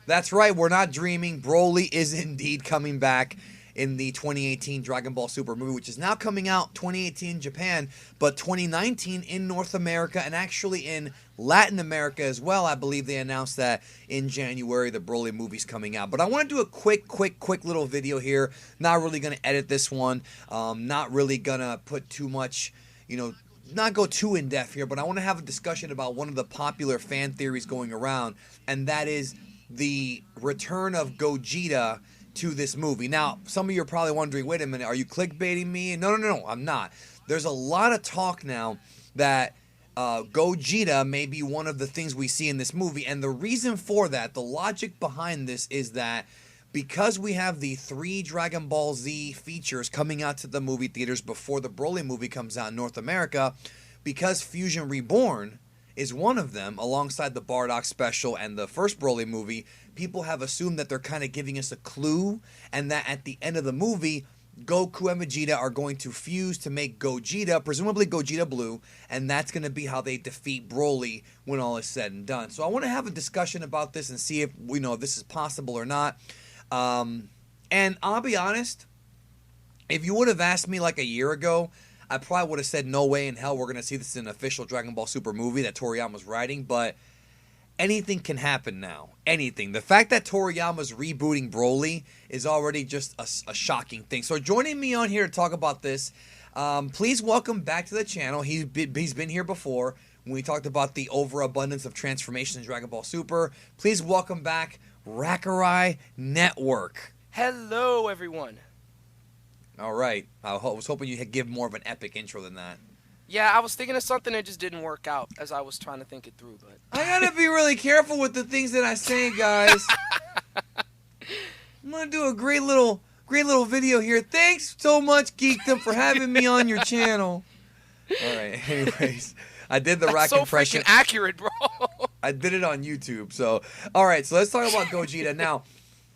That's right, we're not dreaming. Broly is indeed coming back in the 2018 Dragon Ball Super movie, which is now coming out 2018 in Japan, but 2019 in North America and actually in Latin America as well. I believe they announced that in January the Broly movie's coming out. But I want to do a quick little video here. Not really going to edit this one. Not really going to put too much, not go too in depth here, but I want to have a discussion about one of the popular fan theories going around, and that is the return of Gogeta to this movie. Now, some of you are probably wondering, wait a minute, are you clickbaiting me? No, I'm not. There's a lot of talk now that Gogeta may be one of the things we see in this movie, and the reason for that, the logic behind this is that because we have the 3 Dragon Ball Z features coming out to the movie theaters before the Broly movie comes out in North America, because Fusion Reborn is one of them, alongside the Bardock special and the first Broly movie, people have assumed that they're kind of giving us a clue, and that at the end of the movie, Goku and Vegeta are going to fuse to make Gogeta, presumably Gogeta Blue, and that's going to be how they defeat Broly when all is said and done. So I want to have a discussion about this and see if if this is possible or not. And I'll be honest, if you would have asked me like a year ago, I probably would have said no way in hell we're going to see this in an official Dragon Ball Super movie that Toriyama's writing, but anything can happen now. Anything. The fact that Toriyama's rebooting Broly is already just a shocking thing. So joining me on here to talk about this, please welcome back to the channel. He's been here before when we talked about the overabundance of transformation in Dragon Ball Super. Please welcome back Rakurai Network. Hello, everyone. All right. I was hoping you'd give more of an epic intro than that. Yeah, I was thinking of something that just didn't work out as I was trying to think it through, but I gotta be really careful with the things that I say, guys. I'm gonna do a great little video here. Thanks so much, Geekdom, for having me on your channel. All right. Anyways, I did the Rack impression. So freaking accurate, bro. I did it on YouTube. So, all right. So let's talk about Gogeta now.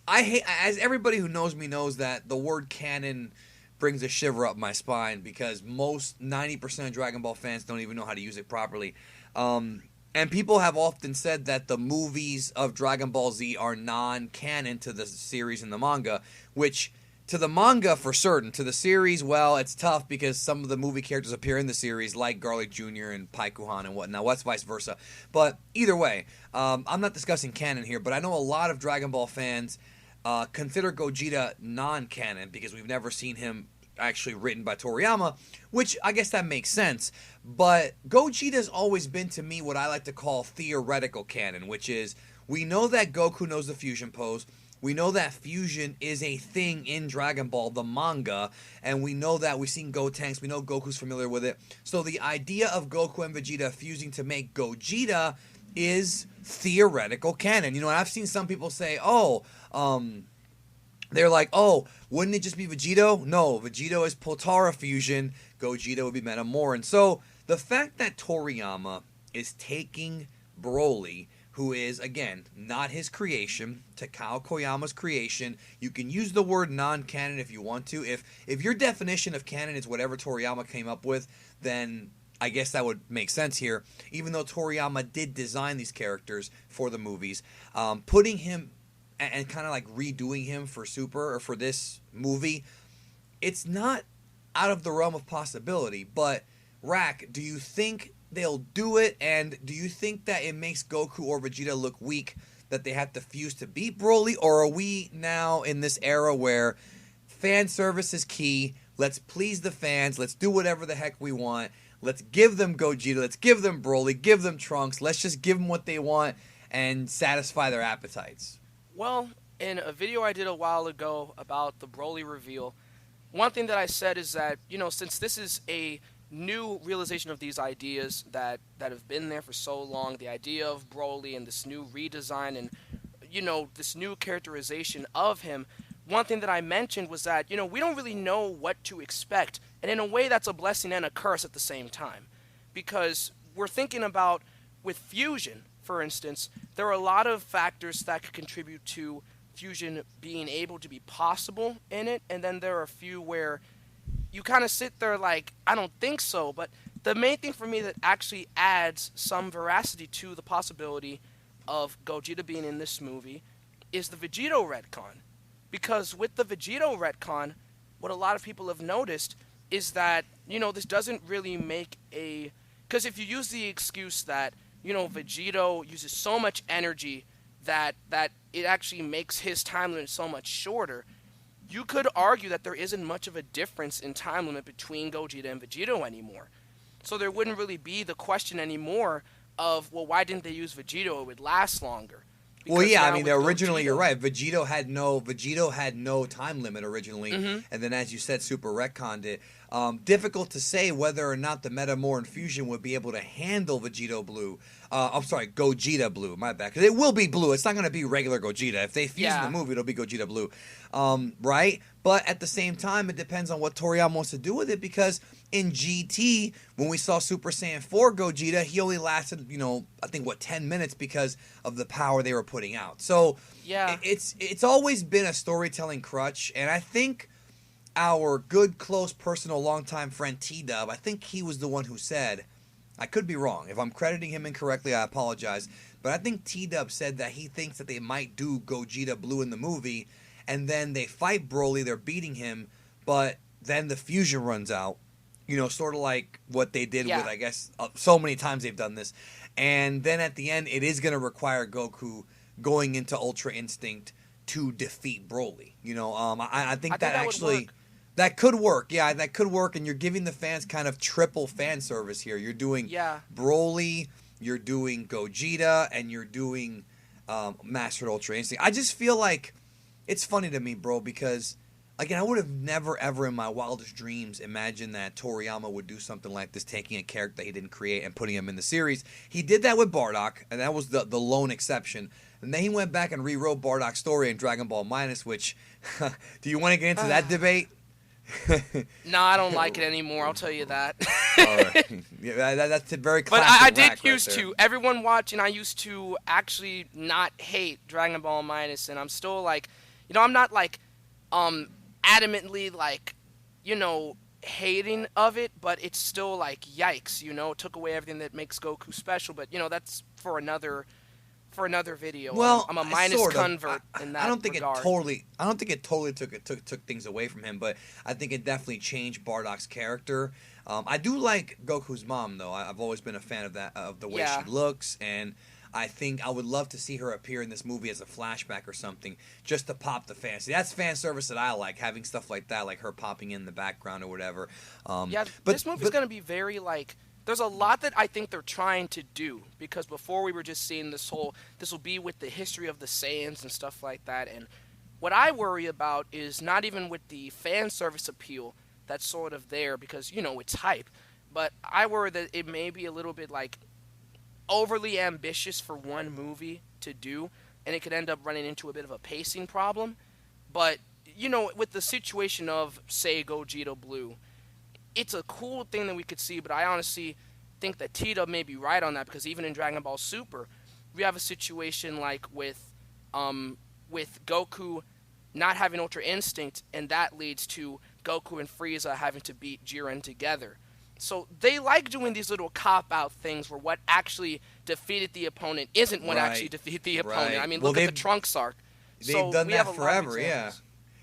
I hate, as everybody who knows me knows, that the word canon brings a shiver up my spine because most 90% of Dragon Ball fans don't even know how to use it properly. And people have often said that the movies of Dragon Ball Z are non-canon to the series and the manga, which to the manga for certain. To the series, well, it's tough because some of the movie characters appear in the series, like Garlic Jr. and Paikuhan and whatnot. Well, that's vice versa. But either way, I'm not discussing canon here, but I know a lot of Dragon Ball fans consider Gogeta non-canon because we've never seen him actually written by Toriyama, which I guess that makes sense. But Gogeta's always been to me what I like to call theoretical canon, which is we know that Goku knows the fusion pose, we know that fusion is a thing in Dragon Ball, the manga, and we know that we've seen Gotenks, we know Goku's familiar with it. So the idea of Goku and Vegeta fusing to make Gogeta is theoretical canon. I've seen some people say, they're like, wouldn't it just be Vegito? No, Vegito is Potara fusion, Gogeta would be Metamoran. So the fact that Toriyama is taking Broly, who is, again, not his creation, Takao Koyama's creation, you can use the word non-canon if you want to. If your definition of canon is whatever Toriyama came up with, then I guess that would make sense here. Even though Toriyama did design these characters for the movies, putting him and kind of like redoing him for Super or for this movie, it's not out of the realm of possibility. But Rack, do you think they'll do it? And do you think that it makes Goku or Vegeta look weak that they have to fuse to beat Broly? Or are we now in this era where fan service is key? Let's please the fans. Let's do whatever the heck we want. Let's give them Gogeta. Let's give them Broly. Give them Trunks. Let's just give them what they want and satisfy their appetites. Well, in a video I did a while ago about the Broly reveal, one thing that I said is that, since this is a new realization of these ideas that have been there for so long, the idea of Broly and this new redesign and, this new characterization of him, one thing that I mentioned was that, we don't really know what to expect. And in a way, that's a blessing and a curse at the same time. Because we're thinking about, with fusion, for instance, there are a lot of factors that could contribute to fusion being able to be possible in it. And then there are a few where you kind of sit there like, I don't think so. But the main thing for me that actually adds some veracity to the possibility of Gogeta being in this movie is the Vegito retcon. Because with the Vegito retcon, what a lot of people have noticed is that, this doesn't really make a... Because if you use the excuse that, Vegito uses so much energy that it actually makes his time limit so much shorter, you could argue that there isn't much of a difference in time limit between Gogeta and Vegito anymore. So there wouldn't really be the question anymore of, well, why didn't they use Vegito? It would last longer. Well, yeah, I mean, Gogeta, originally, you're right. Vegito had no time limit originally, and then, as you said, Super retconned it. Difficult to say whether or not the Metamorph Fusion would be able to handle Vegito Blue. I'm sorry, Gogeta Blue. My bad, because it will be blue. It's not going to be regular Gogeta. If they fuse in the movie, it'll be Gogeta Blue, right? But at the same time, it depends on what Toriyama wants to do with it, because in GT, when we saw Super Saiyan 4 Gogeta, he only lasted, I think, 10 minutes because of the power they were putting out. So yeah, it's always been a storytelling crutch, and I think our good, close, personal, longtime friend T-Dub, I think he was the one who said, I could be wrong. If I'm crediting him incorrectly, I apologize. But I think T-Dub said that he thinks that they might do Gogeta Blue in the movie, and then they fight Broly, they're beating him, but then the fusion runs out. Sort of like what they did with, I guess, so many times they've done this. And then at the end, it is going to require Goku going into Ultra Instinct to defeat Broly. I think that actually... That could work. Yeah, that could work. And you're giving the fans kind of triple fan service here. You're doing Broly, you're doing Gogeta, and you're doing Master Ultra Instinct. I just feel like it's funny to me, bro, because, again, I would have never, ever in my wildest dreams imagined that Toriyama would do something like this, taking a character that he didn't create and putting him in the series. He did that with Bardock, and that was the lone exception. And then he went back and rewrote Bardock's story in Dragon Ball Minus, which, do you want to get into that debate? No, I don't like it anymore. I'll tell you that. All right. Yeah, that's a very classic. But I did used to. Everyone watching, I used to actually not hate Dragon Ball Minus, and I'm still like, I'm not like, adamantly like, hating of it, but it's still like, yikes, it took away everything that makes Goku special. But that's for another video. Well, I'm a minus convert in that I don't think regard. I don't think it totally took things away from him, but I think it definitely changed Bardock's character. I do like Goku's mom, though. I've always been a fan of that, of the way she looks, and I think I would love to see her appear in this movie as a flashback or something, just to pop the fans. See, that's fan service that I like, having stuff like that, like her popping in the background or whatever. But this movie's going to be very like. There's a lot that I think they're trying to do, because before we were just seeing this will be with the history of the Saiyans and stuff like that, and what I worry about is not even with the fan service appeal that's sort of there, because, it's hype, but I worry that it may be a little bit, like, overly ambitious for one movie to do, and it could end up running into a bit of a pacing problem, but, with the situation of, say, Gogeta Blue, it's a cool thing that we could see, but I honestly think that T-Dub may be right on that, because even in Dragon Ball Super, we have a situation like with Goku not having Ultra Instinct, and that leads to Goku and Frieza having to beat Jiren together. So they like doing these little cop-out things where what actually defeated the opponent isn't what actually defeated the opponent. Right. I mean, look at the Trunks arc. They've done that forever, yeah.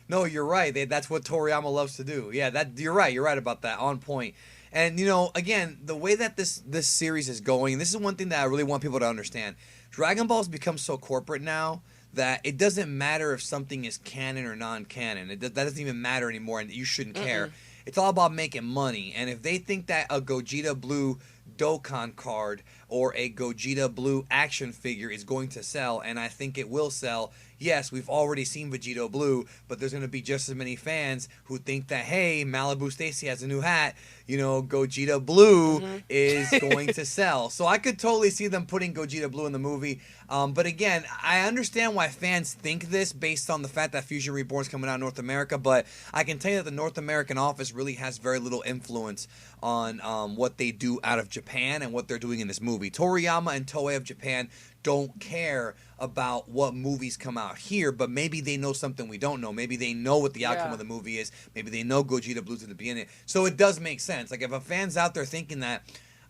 No, you're right. That's what Toriyama loves to do. Yeah, you're right. You're right about that. On point. And, again, the way that this series is going, and this is one thing that I really want people to understand. Dragon Ball's become so corporate now that it doesn't matter if something is canon or non-canon. That doesn't even matter anymore, and you shouldn't care. It's all about making money. And if they think that a Gogeta Blue Dokkan card or a Gogeta Blue action figure is going to sell, and I think it will sell, yes, we've already seen Vegito Blue, but there's going to be just as many fans who think that, hey, Malibu Stacy has a new hat, Gogeta Blue is going to sell. So I could totally see them putting Gogeta Blue in the movie. But again, I understand why fans think this based on the fact that Fusion Reborn is coming out in North America, but I can tell you that the North American office really has very little influence on what they do out of Japan and what they're doing in this movie. movie. Toriyama and Toei of Japan don't care about what movies come out here, but maybe they know something we don't know. Maybe they know what the outcome of the movie is. Maybe they know Gogeta Blue's at the beginning. So it does make sense. Like, if a fan's out there thinking that,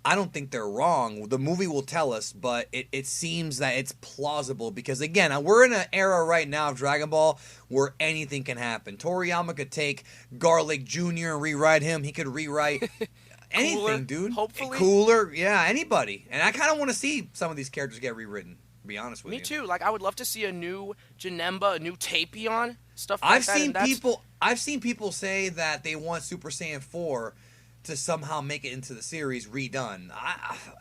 I don't think they're wrong. The movie will tell us, but it seems that it's plausible because, again, we're in an era right now of Dragon Ball where anything can happen. Toriyama could take Garlic Jr. and rewrite him. He could rewrite anything, Cooler, dude. hopefully. Cooler, yeah, anybody. And I kind of want to see some of these characters get rewritten, to be honest with you. Me too. Like, I would love to see a new Janemba, a new Tapion, stuff like that. I've seen people say that they want Super Saiyan 4 to somehow make it into the series redone.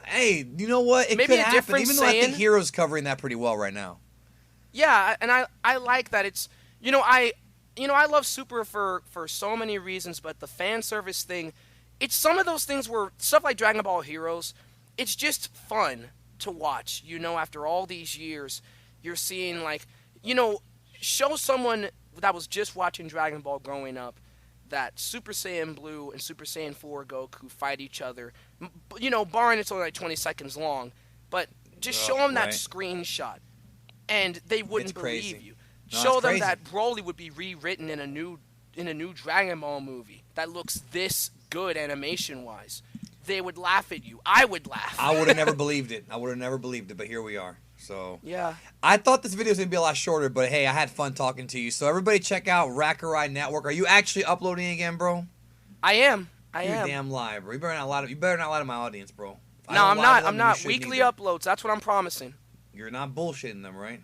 Hey, you know what? It Maybe could a happen, different even though I think Saiyan. Hero's covering that pretty well right now. Yeah, and I like that it's, I love Super for so many reasons, but the fan service thing, it's some of those things where stuff like Dragon Ball Heroes, it's just fun to watch. After all these years, you're seeing, like, show someone that was just watching Dragon Ball growing up that Super Saiyan Blue and Super Saiyan 4 Goku fight each other, barring it's only like 20 seconds long, but just show them that screenshot, and they wouldn't believe you. Show them that Broly would be rewritten in a new Dragon Ball movie that looks this good animation-wise. They would laugh at you. I would laugh. I would have never believed it. But here we are. So yeah, I thought this video was going to be a lot shorter, but hey, I had fun talking to you. So everybody check out Rakurai Network. Are you actually uploading again, bro? I am. You're damn lie, bro. You better not lie to my audience, bro. No, I'm not. I'm not. Weekly uploads. That's what I'm promising. You're not bullshitting them, right?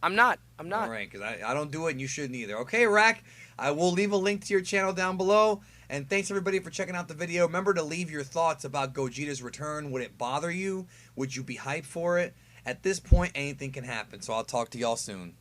I'm not. All right, because I don't do it, and you shouldn't either. Okay, Rack, I will leave a link to your channel down below. And thanks, everybody, for checking out the video. Remember to leave your thoughts about Gogeta's return. Would it bother you? Would you be hyped for it? At this point, anything can happen. So I'll talk to y'all soon.